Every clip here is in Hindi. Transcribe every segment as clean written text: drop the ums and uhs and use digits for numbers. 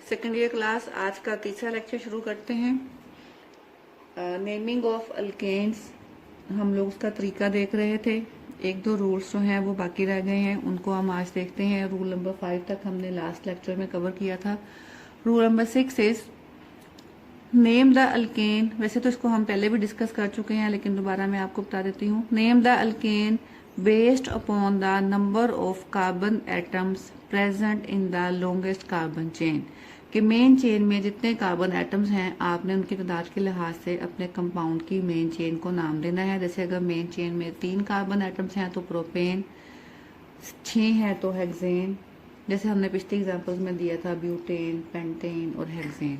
सेकेंड ईयर क्लास आज का तीसरा लेक्चर शुरू करते हैं। नेमिंग ऑफ अल्केन्स हम लोग उसका तरीका देख रहे थे। एक दो रूल्स जो हैं वो बाकी रह गए हैं, उनको हम आज देखते हैं। रूल नंबर 5 तक हमने लास्ट लेक्चर में कवर किया था। Rule number 6 is name the alkane. वैसे तो इसको हम पहले भी डिस्कस कर चुके हैं, लेकिन दोबारा मैं आपको बता देती हूँ। Name the alkane based upon the number of carbon atoms present in the longest carbon chain. कि मेन चेन में जितने कार्बन एटम्स हैं आपने उनकी तादाद के लिहाज से अपने कंपाउंड की मेन चेन को नाम देना है। जैसे अगर मेन चेन में 3 कार्बन एटम्स हैं तो प्रोपेन, 6 है तो हेक्सेन, जैसे हमने पिछले एग्जांपल्स में दिया था ब्यूटेन, पेंटेन और हेक्सेन।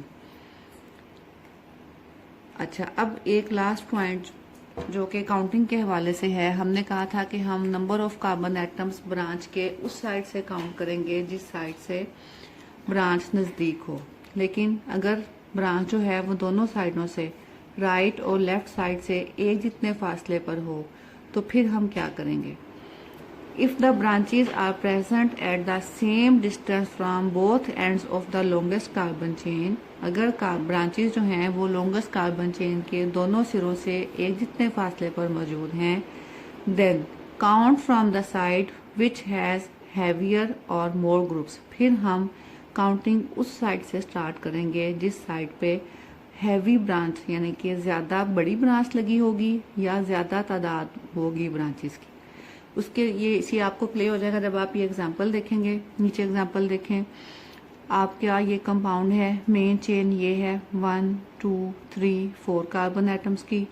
अच्छा, अब एक लास्ट पॉइंट जो कि काउंटिंग के हवाले से है। हमने कहा था कि हम number of carbon atoms branch के उस साइड से काउंट करेंगे जिस साइड से ब्रांच नज़दीक हो, लेकिन अगर ब्रांच जो है वो दोनों साइडों से, राइट और लेफ्ट साइड से एक जितने फासले पर हो, तो फिर हम क्या करेंगे। If the branches are present at the same distance from both ends of the longest carbon chain, अगर ब्रांचेस जो हैं वो लॉन्गेस्ट कार्बन चेन के दोनों सिरों से एक जितने फासले पर मौजूद हैं, then count from the side which has heavier और मोर ग्रुप्स। फिर हम काउंटिंग उस साइड से स्टार्ट करेंगे जिस साइड पे हैवी ब्रांच यानी कि ज़्यादा बड़ी ब्रांच लगी होगी या ज़्यादा तादाद होगी ब्रांचेस की। उसके ये इसी आपको प्ले हो जाएगा जब आप ये एग्जांपल देखेंगे। नीचे एग्जांपल देखें, आपका ये कंपाउंड है, मेन चेन ये है 1 2 3 4 कार्बन एटम्स की।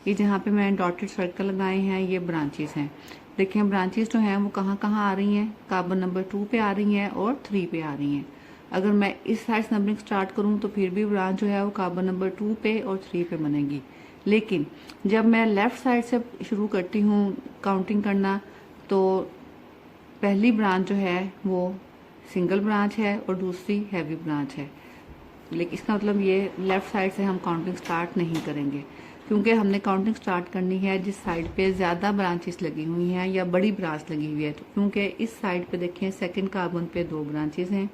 ये जहाँ पे मैंने डॉटेड सर्कल लगाए हैं ये ब्रांचेस हैं। देखें ब्रांचेस जो हैं वो कहाँ कहाँ आ रही हैं, कार्बन नंबर 2 पे आ रही हैं और 3 पे आ रही हैं। अगर मैं इस साइड से नंबरिंग स्टार्ट करूं तो फिर भी ब्रांच जो है वो कार्बन नंबर 2 पे और 3 पे बनेगी। लेकिन जब मैं लेफ्ट साइड से शुरू करती हूँ काउंटिंग करना, तो पहली ब्रांच जो है वो सिंगल ब्रांच है और दूसरी हैवी ब्रांच है। लेकिन इसका मतलब ये लेफ्ट साइड से हम काउंटिंग स्टार्ट नहीं करेंगे, क्योंकि हमने काउंटिंग स्टार्ट करनी है जिस साइड पे ज़्यादा ब्रांचेस लगी हुई हैं या बड़ी ब्रांच लगी हुई है। तो क्योंकि इस साइड पे देखें सेकंड कार्बन पे 2 ब्रांचेस हैं,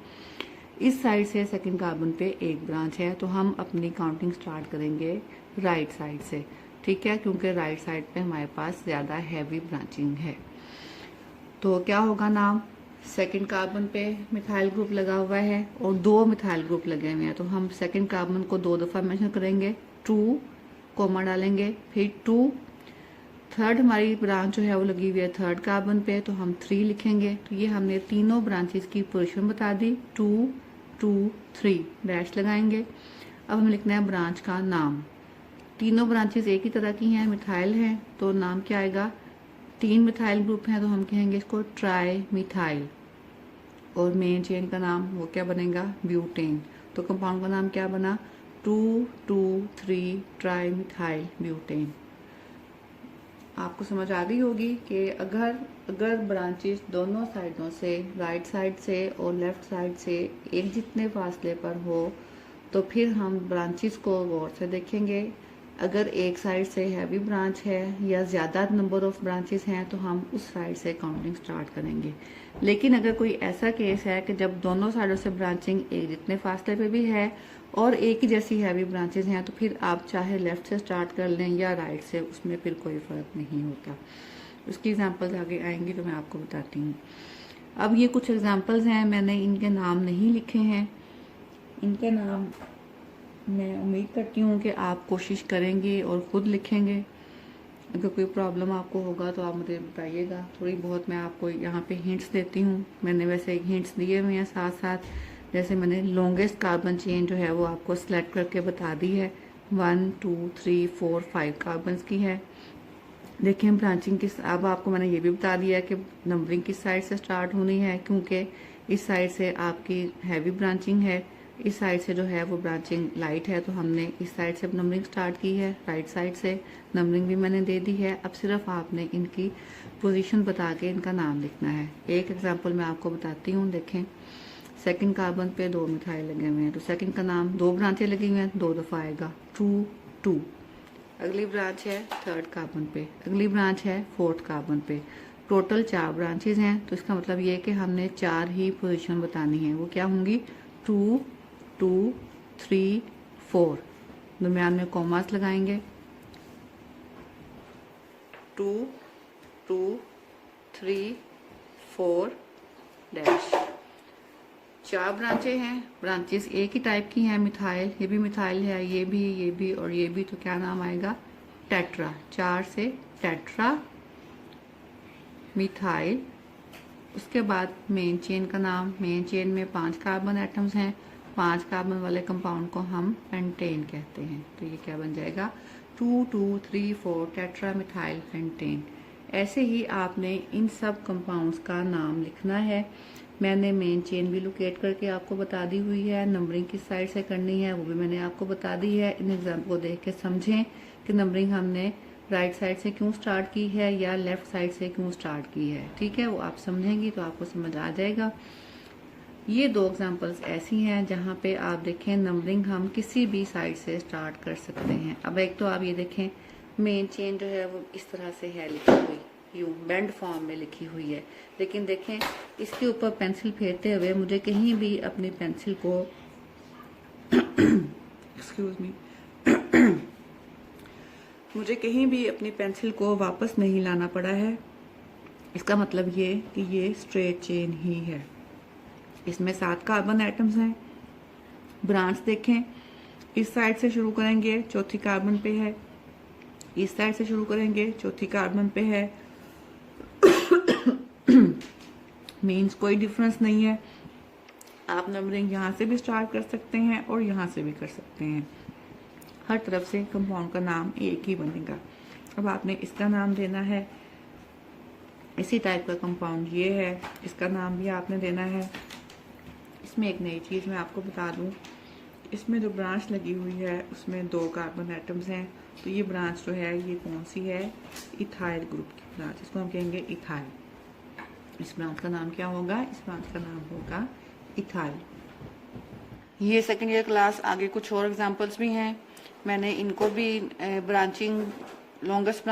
इस साइड से सेकंड कार्बन पे 1 ब्रांच है, तो हम अपनी काउंटिंग स्टार्ट करेंगे राइट साइड से। ठीक है, क्योंकि राइट साइड पे हमारे पास ज़्यादा हैवी ब्रांचिंग है। तो क्या होगा नाम, सेकंड कार्बन पे मिथाइल ग्रुप लगा हुआ है और 2 मिथाइल ग्रुप लगे हुए हैं, तो हम सेकंड कार्बन को 2 दफ़ा मेंशन करेंगे, 2 कोमा डालेंगे, फिर 2। थर्ड हमारी ब्रांच जो है वो लगी हुई है थर्ड कार्बन पे, तो हम 3 लिखेंगे। तो ये हमने तीनों ब्रांचेस की पोजीशन बता दी, 2 2 3 डैश लगाएंगे। अब हमें लिखना है ब्रांच का नाम। तीनों ब्रांचेस एक ही तरह की हैं, मिथाइल हैं, तो नाम क्या आएगा, 3 मिथाइल ग्रुप हैं तो हम कहेंगे इसको ट्राई मिथाइल। और मेन चेन का नाम वो क्या बनेगा, ब्यूटेन। तो कंपाउंड का नाम क्या बना, 2 2 3 ट्राई मिथाइल ब्यूटेन। आपको समझ आ गई होगी कि अगर ब्रांचेस दोनों साइडों से, राइट साइड से और लेफ्ट साइड से एक जितने फासले पर हो, तो फिर हम ब्रांचेस को गौर से देखेंगे। अगर एक साइड से हैवी ब्रांच है या ज़्यादा नंबर ऑफ ब्रांचेस हैं तो हम उस साइड से काउंटिंग स्टार्ट करेंगे। लेकिन अगर कोई ऐसा केस है कि जब दोनों साइडों से ब्रांचिंग एक जितने फासले पे भी है और एक ही जैसी हैवी ब्रांचेस हैं, तो फिर आप चाहे लेफ्ट से स्टार्ट कर लें या राइट से, उसमें फिर कोई फ़र्क नहीं होता। उसकी एग्जांपल्स आगे आएंगी तो मैं आपको बताती हूँ। अब ये कुछ एग्जांपल्स हैं, मैंने इनके नाम नहीं लिखे हैं। इनके नाम मैं उम्मीद करती हूँ कि आप कोशिश करेंगे और ख़ुद लिखेंगे। अगर कोई प्रॉब्लम आपको होगा तो आप मुझे बताइएगा। थोड़ी बहुत मैं आपको यहाँ पे हिंट्स देती हूँ। मैंने वैसे हिंट्स दिए हुए हैं साथ साथ, जैसे मैंने लॉन्गेस्ट कार्बन चेन जो है वो आपको सेलेक्ट करके बता दी है, 1 2 3 4 5 कार्बन्स की है। देखें ब्रांचिंग किस, अब आपको मैंने ये भी बता दिया है कि नंबरिंग किस साइड से स्टार्ट होनी है, क्योंकि इस साइड से आपकी हैवी ब्रांचिंग है, इस साइड से जो है वो ब्रांचिंग लाइट है, तो हमने इस साइड से नंबरिंग स्टार्ट की है, राइट साइड से नंबरिंग भी मैंने दे दी है। अब सिर्फ आपने इनकी पोजीशन बता के इनका नाम लिखना है। एक एग्जांपल मैं आपको बताती हूँ। देखें सेकंड कार्बन पे 2 मिथाइल लगे हुए हैं, तो सेकंड का नाम, 2 ब्रांचें लगी हुई हैं, 2 दफ़ा आएगा, 2 2। अगली ब्रांच है थर्ड कार्बन पे, अगली ब्रांच है फोर्थ कार्बन पे। टोटल 4 ब्रांचेज हैं, तो इसका मतलब ये है कि हमने 4 ही पोजीशन बतानी है। वो क्या होंगी, 2 2 3 4, दरम्यान में कॉमास लगाएंगे। 2 2 3 4 डैश। 4 ब्रांचें हैं, ब्रांचेस एक ही टाइप की हैं, मिथाइल, ये भी मिथाइल है, ये भी और ये भी, तो क्या नाम आएगा? टेट्रा। 4 से टेट्रा मिथाइल। उसके बाद मेन चेन का नाम, मेन चेन में 5 कार्बन एटम्स हैं, 5 कार्बन वाले कंपाउंड को हम पेंटेन कहते हैं। तो ये क्या बन जाएगा? 2 2 3 4 टेट्रा मिथाइल पेंटेन। ऐसे ही आपने इन सब कंपाउंड्स का नाम लिखना है। मैंने मेन चेन भी लोकेट करके आपको बता दी हुई है, नंबरिंग किस साइड से करनी है वो भी मैंने आपको बता दी है। इन एग्जाम्पल को देख के समझें कि नंबरिंग हमने राइट साइड से क्यों स्टार्ट की है या लेफ्ट साइड से क्यों स्टार्ट की है। ठीक है, वो आप समझेंगी तो आपको समझ आ जाएगा। ये 2 एग्जांपल्स ऐसी हैं जहां पे आप देखें नंबरिंग हम किसी भी साइड से स्टार्ट कर सकते हैं। अब एक तो आप ये देखें मेन चेन जो है वो इस तरह से है लिखी हुई, यूं बेंड फॉर्म में लिखी हुई है, लेकिन देखें इसके ऊपर पेंसिल फेरते हुए मुझे कहीं भी अपनी पेंसिल को एक्सक्यूज मी मुझे कहीं भी अपनी पेंसिल को वापस नहीं लाना पड़ा है। इसका मतलब ये कि ये स्ट्रेट चेन ही है। इसमें 7 कार्बन एटम्स हैं। ब्रांच देखें, इस साइड से शुरू करेंगे, चौथी कार्बन पे है, इस साइड से शुरू करेंगे, चौथी कार्बन पे है। मीन्स कोई डिफरेंस नहीं है। आप नंबरिंग यहाँ से भी स्टार्ट कर सकते हैं और यहाँ से भी कर सकते हैं। हर तरफ से कंपाउंड का नाम एक ही बनेगा। अब आपने इसका नाम देना है, इसी टाइप का कंपाउंड ये है, इसका नाम भी आपने देना है। इसमें एक नई चीज़ मैं आपको बता दूं, इसमें जो ब्रांच लगी हुई है उसमें 2 कार्बन एटम्स हैं। तो ये ब्रांच जो है ये कौन सी है? इथाइल ग्रुप की ब्रांच, इसको हम कहेंगे इथाइल। इस ब्रांच का नाम क्या होगा? इस ब्रांच का नाम होगा इथाइल। ये सेकेंड ईयर क्लास, आगे कुछ और एग्जाम्पल्स भी हैं, मैंने इनको भी ब्रांचिंग लॉन्गेस्ट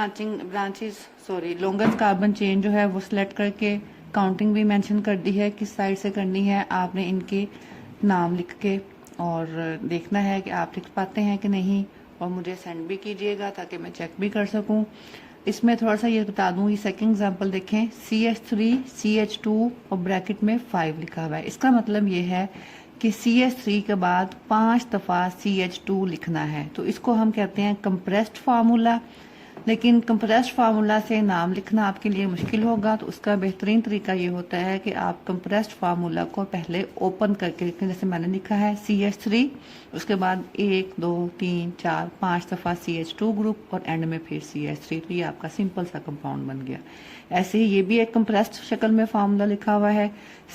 कार्बन चेन जो है वो सिलेक्ट करके काउंटिंग भी मेंशन कर दी है किस साइड से करनी है। आपने इनके नाम लिख के और देखना है कि आप लिख पाते हैं कि नहीं, और मुझे सेंड भी कीजिएगा ताकि मैं चेक भी कर सकूं। इसमें थोड़ा सा ये बता दूं, ये सेकंड एग्जांपल देखें, CH3 CH2 और ब्रैकेट में 5 लिखा हुआ है। इसका मतलब ये है कि CH3 के बाद 5 दफा CH2 लिखना है। तो इसको हम कहते हैं कंप्रेस्ड फार्मूला। लेकिन कंप्रेस्ड फार्मूला से नाम लिखना आपके लिए मुश्किल होगा, तो उसका बेहतरीन तरीका ये होता है कि आप कंप्रेस्ड फार्मूला को पहले ओपन करके लिखें। जैसे मैंने लिखा है CH3, उसके बाद 1 2 3 4 5 दफा CH2 ग्रुप और एंड में फिर CH3। तो ये आपका सिंपल सा कंपाउंड बन गया। ऐसे ही ये भी एक कंप्रेस्ड शक्ल में फार्मूला लिखा हुआ है,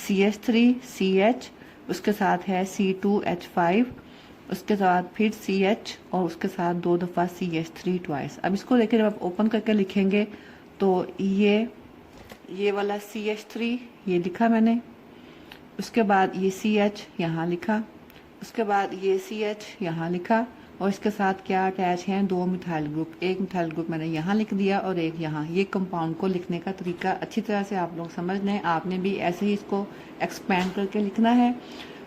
CH3 CH, उसके साथ है C2H5, उसके साथ फिर CH और उसके साथ 2 दफा CH3 ट्वाइस। अब इसको देखिए, जब आप ओपन करके लिखेंगे तो ये वाला CH3 ये लिखा मैंने, उसके बाद ये CH यहाँ लिखा, उसके बाद ये CH यहाँ लिखा, और इसके साथ क्या अटैच हैं? 2 मिथाइल ग्रुप। एक मिथाइल ग्रुप मैंने यहाँ लिख दिया और एक यहाँ। ये कंपाउंड को लिखने का तरीका अच्छी तरह से आप लोग समझ लें। आपने भी ऐसे ही इसको एक्सपेंड करके लिखना है।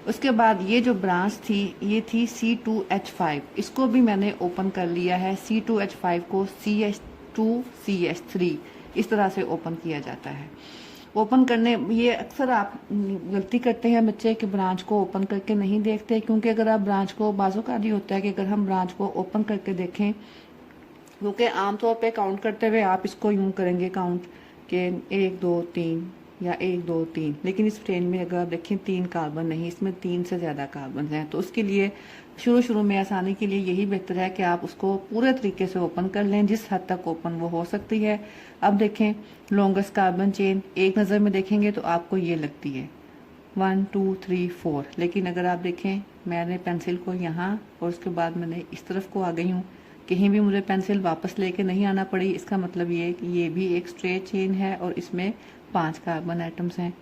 उसके बाद ये जो ब्रांच थी ये थी C2H5, इसको भी मैंने ओपन कर लिया है। C2H5 को CH2 CH3 इस तरह से ओपन किया जाता है। ओपन करने, ये अक्सर आप गलती करते हैं बच्चे कि ब्रांच को ओपन करके नहीं देखते, क्योंकि अगर आप ब्रांच को, बाजू का भी होता है कि अगर हम ब्रांच को ओपन करके देखें, क्योंकि आमतौर पे काउंट करते हुए आप इसको यूं करेंगे काउंट के 1 2 3 या 1 2 3, लेकिन इस फ्रेम में अगर आप देखें 3 कार्बन नहीं, इसमें 3 से ज्यादा कार्बन हैं। तो उसके लिए शुरू में आसानी के लिए यही बेहतर है कि आप उसको पूरे तरीके से ओपन कर लें, जिस हद तक ओपन वो हो सकती है। अब देखें लॉन्गेस्ट कार्बन चेन एक नज़र में देखेंगे तो आपको ये लगती है 1 2 3 4, लेकिन अगर आप देखें मैंने पेंसिल को यहाँ और उसके बाद मैंने इस तरफ को आ गई हूँ, कहीं भी मुझे पेंसिल वापस लेके नहीं आना पड़ी। इसका मतलब ये कि ये भी एक स्ट्रेट चेन है और इसमें 5 कार्बन एटम्स हैं।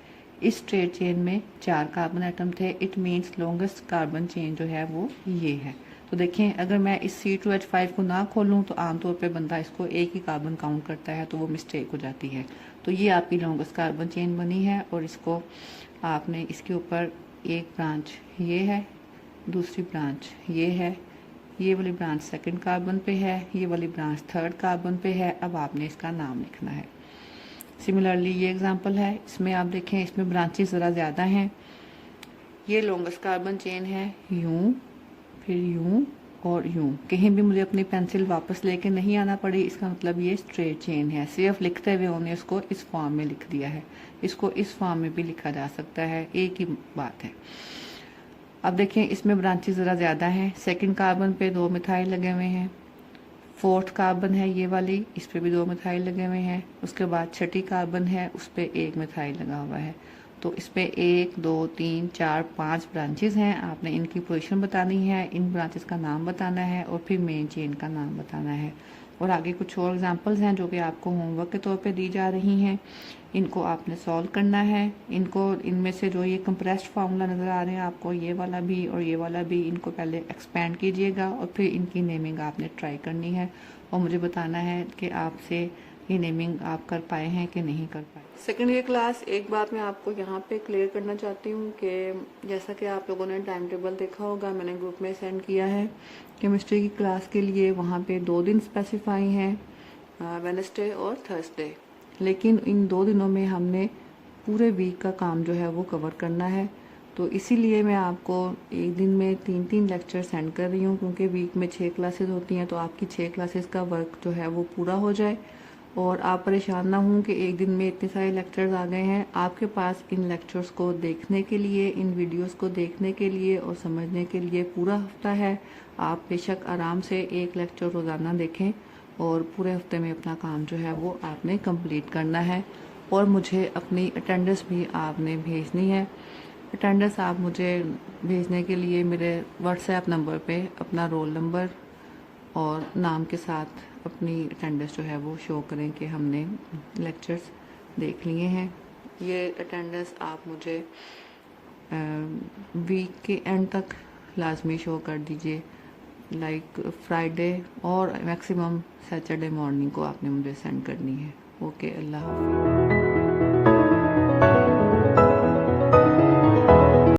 इस स्ट्रेट चेन में 4 कार्बन एटम थे। It means longest carbon chain जो है वो ये है। तो देखें अगर मैं इस C2H5 को ना खोलूं तो आमतौर पे बंदा इसको एक ही कार्बन काउंट करता है, तो वो मिस्टेक हो जाती है। तो ये आपकी लॉन्गेस्ट कार्बन चेन बनी है और इसको आपने इसके ऊपर एक ब्रांच ये है, दूसरी ब्रांच ये है, ये वाली ब्रांच सेकंड कार्बन पे है, ये वाली ब्रांच थर्ड कार्बन पे है। अब आपने इसका नाम लिखना है। सिमिलरली ये एग्जांपल है, इसमें आप देखें इसमें ब्रांचेस ज़रा ज़्यादा हैं। ये लॉन्गेस्ट कार्बन चेन है, यूं फिर यूं और यूं। कहीं भी मुझे अपनी पेंसिल वापस लेके नहीं आना पड़ी, इसका मतलब ये स्ट्रेट चेन है। सिर्फ लिखते हुए उन्होंने इसको इस फॉर्म में लिख दिया है। इसको इस फॉर्म में भी लिखा जा सकता है, एक ही बात है। अब देखें इसमें ब्रांचेस ज़रा ज़्यादा हैं। सेकंड कार्बन पे 2 मिथाइल लगे हुए हैं, फोर्थ कार्बन है ये वाली, इस पे भी 2 मिथाइल लगे हुए हैं। उसके बाद छठी कार्बन है, उस पे 1 मिथाइल लगा हुआ है। तो इस पे 1 2 3 4 5 ब्रांचेस हैं। आपने इनकी पोजीशन बतानी है, इन ब्रांचेस का नाम बताना है और फिर मेन चेन का नाम बताना है। और आगे कुछ और एग्जांपल्स हैं जो कि आपको होमवर्क के तौर पे दी जा रही हैं। इनको आपने सॉल्व करना है। इनको इनमें से जो ये कंप्रेस्ड फार्मूला नज़र आ रहे हैं आपको, ये वाला भी और ये वाला भी, इनको पहले एक्सपेंड कीजिएगा और फिर इनकी नेमिंग आपने ट्राई करनी है और मुझे बताना है कि आपसे ये नेमिंग आप कर पाए हैं कि नहीं कर पाए। सेकेंड ईयर क्लास, एक बात मैं आपको यहाँ पे क्लियर करना चाहती हूँ कि जैसा कि आप लोगों ने टाइम टेबल देखा होगा, मैंने ग्रुप में सेंड किया है। केमिस्ट्री की क्लास के लिए वहाँ पे 2 दिन स्पेसिफाई हैं, वेडनेसडे और थर्सडे। लेकिन इन 2 दिनों में हमने पूरे वीक का काम जो है वो कवर करना है। तो इसीलिए मैं आपको एक दिन में 3-3 लेक्चर सेंड कर रही हूँ, क्योंकि वीक में 6 क्लासेस होती हैं, तो आपकी 6 क्लासेस का वर्क जो है वो पूरा हो जाए और आप परेशान ना हों कि एक दिन में इतने सारे लेक्चर्स आ गए हैं। आपके पास इन लेक्चर्स को देखने के लिए, इन वीडियोस को देखने के लिए और समझने के लिए पूरा हफ्ता है। आप बेशक आराम से एक लेक्चर रोज़ाना देखें और पूरे हफ्ते में अपना काम जो है वो आपने कंप्लीट करना है। और मुझे अपनी अटेंडेंस भी आपने भेजनी है। अटेंडेंस आप मुझे भेजने के लिए मेरे व्हाट्सएप नंबर पे अपना रोल नंबर और नाम के साथ अपनी अटेंडेंस जो है वो शो करें कि हमने लेक्चर्स देख लिए हैं। ये अटेंडेंस आप मुझे वीक के एंड तक लाजमी शो कर दीजिए। लाइक फ्राइडे और मैक्सिमम सैटरडे मॉर्निंग को आपने मुझे सेंड करनी है। ओके, अल्लाह हाफ़िज़।